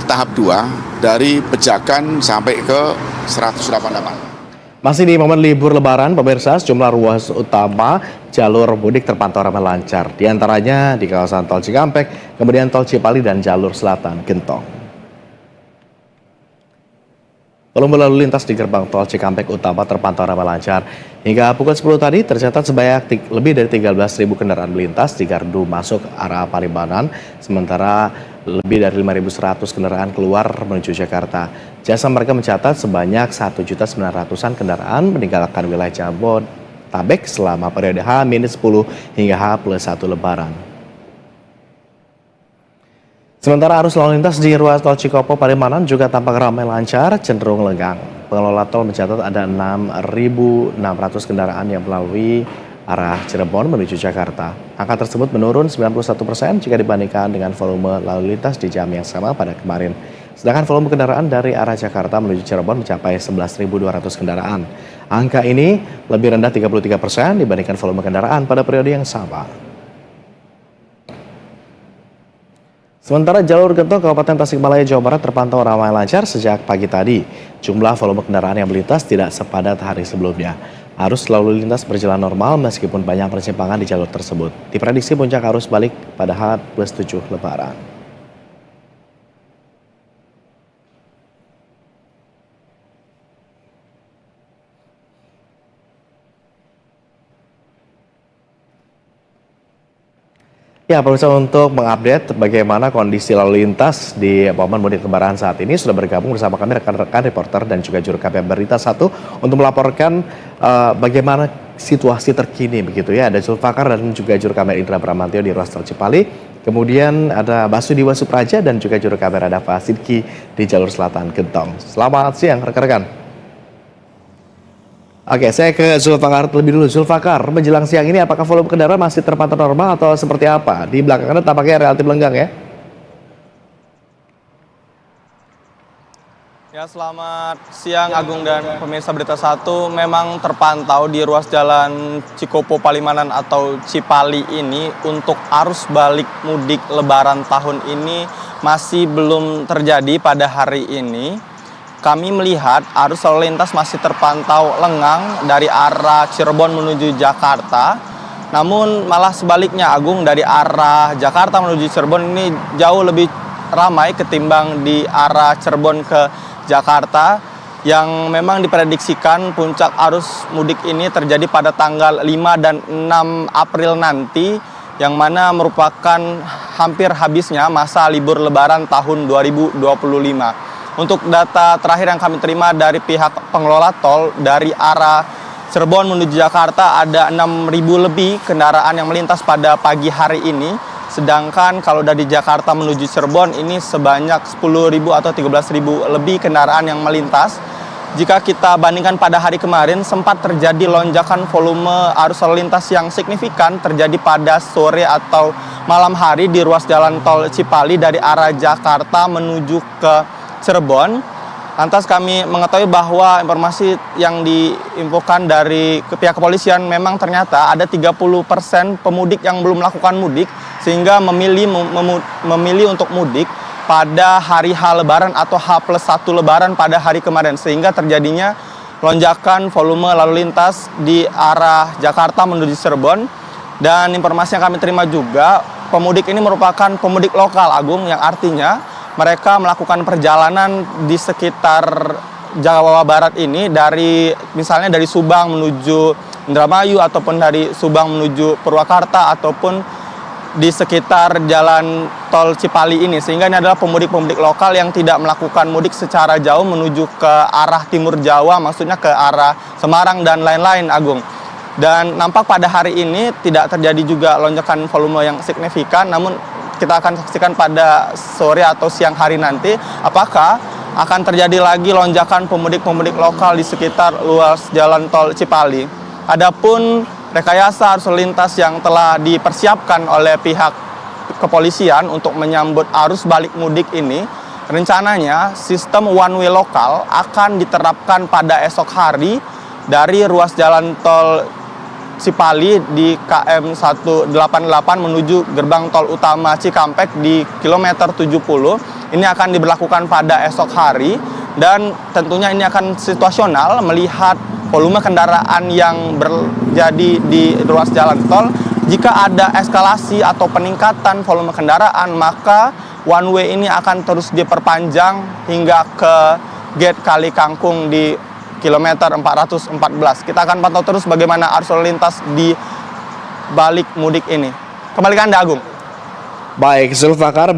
tahap 2 dari Pejagan sampai ke 188. Masih di momen libur Lebaran, pemirsa, sejumlah ruas utama jalur mudik terpantau ramai lancar. Di antaranya di kawasan Tol Cikampek, kemudian Tol Cipali dan jalur selatan Gentong. Volume lalu lintas di gerbang Tol Cikampek Utama terpantau ramai lancar. Hingga pukul 10 tadi tercatat sebanyak lebih dari 13.000 kendaraan melintas di gardu masuk arah Palimanan, sementara lebih dari 5.100 kendaraan keluar menuju Jakarta. Jasa Marga mencatat sebanyak 1.900-an kendaraan meninggalkan wilayah Jabodetabek selama periode H-10 hingga H+1 Lebaran. Sementara arus lalu lintas di ruas tol Cikopo Palimanan juga tampak ramai lancar, cenderung lengang. Pengelola tol mencatat ada 6.600 kendaraan yang melalui arah Cirebon menuju Jakarta. Angka tersebut menurun 91% jika dibandingkan dengan volume lalu lintas di jam yang sama pada kemarin. Sedangkan volume kendaraan dari arah Jakarta menuju Cirebon mencapai 11.200 kendaraan. Angka ini lebih rendah 33% dibandingkan volume kendaraan pada periode yang sama. Sementara jalur Gentong Kabupaten Tasikmalaya, Jawa Barat terpantau ramai lancar sejak pagi tadi. Jumlah volume kendaraan yang melintas tidak sepadat hari sebelumnya. Arus lalu lintas berjalan normal meskipun banyak persimpangan di jalur tersebut. Diprediksi puncak arus balik pada H+7 Lebaran. Ya, pemirsa, untuk mengupdate bagaimana kondisi lalu lintas di momen mudik Lebaran saat ini sudah bergabung bersama kami rekan-rekan reporter dan juga juru kabar Berita 1 untuk melaporkan bagaimana situasi terkini begitu ya. Ada Zulfakar dan juga juru kabar Indra Bramantio di ruas tol Cipali. Kemudian ada Basudiwa Supraja dan juga juru kabar Adafa Sidki di jalur selatan Gentong. Selamat siang rekan-rekan. Oke, saya ke Zulfakar terlebih dulu. Zulfakar, menjelang siang ini apakah volume kendaraan masih terpantau normal atau seperti apa? Di belakang Anda tampaknya relatif lenggang ya? Ya, selamat siang Agung dan pemirsa Berita 1. Memang terpantau di ruas jalan Cikopo Palimanan atau Cipali ini untuk arus balik mudik Lebaran tahun ini masih belum terjadi pada hari ini. Kami melihat arus lalu lintas masih terpantau lengang dari arah Cirebon menuju Jakarta. Namun malah sebaliknya Agung, dari arah Jakarta menuju Cirebon ini jauh lebih ramai ketimbang di arah Cirebon ke Jakarta, yang memang diprediksikan puncak arus mudik ini terjadi pada tanggal 5 dan 6 April nanti, yang mana merupakan hampir habisnya masa libur Lebaran tahun 2025. Untuk data terakhir yang kami terima dari pihak pengelola tol, dari arah Cirebon menuju Jakarta ada 6.000 lebih kendaraan yang melintas pada pagi hari ini. Sedangkan kalau dari Jakarta menuju Cirebon ini sebanyak 10.000 atau 13.000 lebih kendaraan yang melintas. Jika kita bandingkan pada hari kemarin, sempat terjadi lonjakan volume arus lalu lintas yang signifikan terjadi pada sore atau malam hari di ruas jalan tol Cipali dari arah Jakarta menuju ke Cirebon. Lantas kami mengetahui bahwa informasi yang diinfokan dari pihak kepolisian memang ternyata ada 30% pemudik yang belum melakukan mudik, sehingga memilih untuk mudik pada hari H Lebaran atau H+1 Lebaran pada hari kemarin, sehingga terjadinya lonjakan volume lalu lintas di arah Jakarta menuju Cirebon. Dan informasi yang kami terima juga, pemudik ini merupakan pemudik lokal Agung, yang artinya mereka melakukan perjalanan di sekitar Jawa Barat ini, misalnya dari Subang menuju Indramayu, ataupun dari Subang menuju Purwakarta, ataupun di sekitar jalan tol Cipali ini. Sehingga ini adalah pemudik-pemudik lokal yang tidak melakukan mudik secara jauh menuju ke arah timur Jawa, maksudnya ke arah Semarang dan lain-lain Agung. Dan nampak pada hari ini tidak terjadi juga lonjakan volume yang signifikan, namun kita akan saksikan pada sore atau siang hari nanti apakah akan terjadi lagi lonjakan pemudik-pemudik lokal di sekitar ruas jalan tol Cipali. Adapun rekayasa arus lintas yang telah dipersiapkan oleh pihak kepolisian untuk menyambut arus balik mudik ini, rencananya sistem one way lokal akan diterapkan pada esok hari dari ruas jalan tol Cipali di KM 188 menuju gerbang tol utama Cikampek di kilometer 70. Ini akan diberlakukan pada esok hari dan tentunya ini akan situasional melihat volume kendaraan yang terjadi di ruas jalan tol. Jika ada eskalasi atau peningkatan volume kendaraan, maka one way ini akan terus diperpanjang hingga ke gate Kali Kangkung di kilometer 414. Kita akan pantau terus bagaimana arus lalu lintas di balik mudik ini. Kembali ke Anda, Agung. Baik, Zulfakar,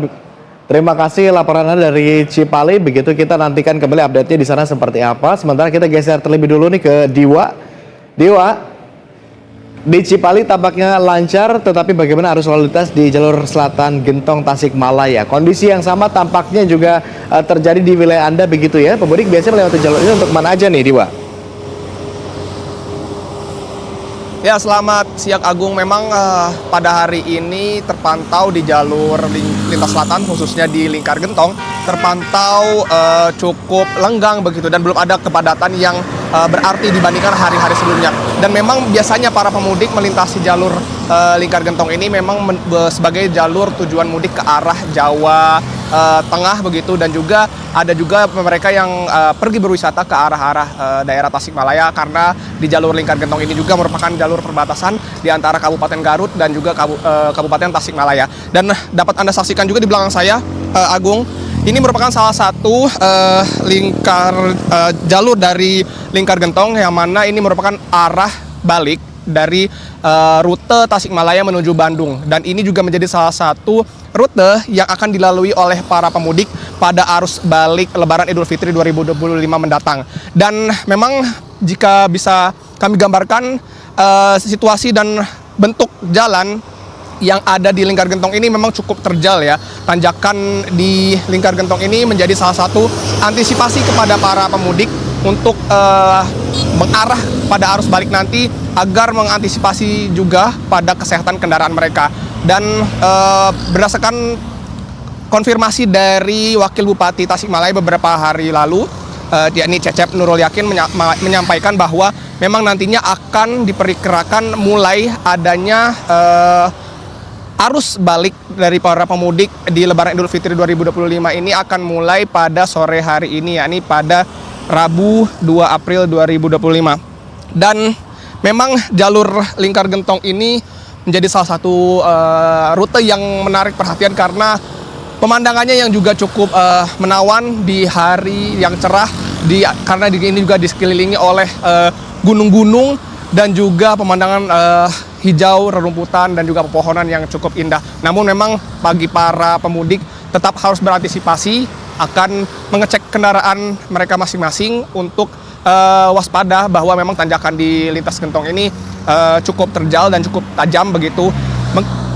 terima kasih laporan Anda dari Cipali. Begitu kita nantikan kembali update-nya di sana seperti apa. Sementara kita geser terlebih dulu nih ke Diwa. Diwa, di Cipali tampaknya lancar, tetapi bagaimana arus lalu lintas di jalur selatan Gentong Tasikmalaya? Kondisi yang sama tampaknya juga terjadi di wilayah Anda begitu ya? Pemudik biasanya melewati jalur ini untuk mana aja nih, Diwa? Ya, selamat siang Agung. Memang pada hari ini terpantau di jalur lintas selatan, khususnya di Lingkar Gentong, terpantau cukup lenggang begitu dan belum ada kepadatan yang berarti dibandingkan hari-hari sebelumnya. Dan memang biasanya para pemudik melintasi jalur Lingkar Gentong ini memang sebagai jalur tujuan mudik ke arah Jawa Tengah begitu, dan juga ada juga mereka yang pergi berwisata ke arah-arah daerah Tasikmalaya, karena di jalur Lingkar Gentong ini juga merupakan jalur perbatasan di antara Kabupaten Garut dan juga Kabupaten Tasikmalaya. Dan dapat Anda saksikan juga di belakang saya, Agung, ini merupakan salah satu jalur dari Lingkar Gentong, yang mana ini merupakan arah balik dari rute Tasikmalaya menuju Bandung, dan ini juga menjadi salah satu rute yang akan dilalui oleh para pemudik pada arus balik Lebaran Idul Fitri 2025 mendatang. Dan memang jika bisa kami gambarkan situasi dan bentuk jalan yang ada di Lingkar Gentong ini memang cukup terjal ya. Tanjakan di Lingkar Gentong ini menjadi salah satu antisipasi kepada para pemudik untuk mengarah pada arus balik nanti, agar mengantisipasi juga pada kesehatan kendaraan mereka. Dan berdasarkan konfirmasi dari Wakil Bupati Tasikmalaya beberapa hari lalu, yakni Cecep Nurul Yakin, menyampaikan bahwa memang nantinya akan diperkirakan mulai adanya arus balik dari para pemudik di Lebaran Idul Fitri 2025 ini akan mulai pada sore hari ini, yakni pada Rabu 2 April 2025. Dan memang jalur Lingkar Gentong ini menjadi salah satu rute yang menarik perhatian, karena pemandangannya yang juga cukup menawan di hari yang cerah, karena ini juga disekelilingi oleh gunung-gunung dan juga pemandangan hijau, rerumputan, dan juga pepohonan yang cukup indah. Namun memang bagi para pemudik tetap harus berantisipasi, akan mengecek kendaraan mereka masing-masing untuk waspada bahwa memang tanjakan di lintas Gentong ini cukup terjal dan cukup tajam begitu.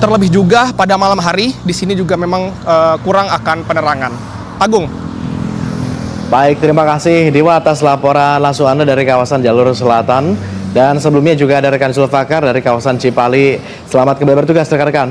Terlebih juga pada malam hari di sini juga memang kurang akan penerangan. Agung. Baik, terima kasih Diwa atas laporan langsung Anda dari kawasan jalur selatan. Dan sebelumnya juga ada rekan Zulfakar dari kawasan Cipali. Selamat kembali bertugas rekan-rekan.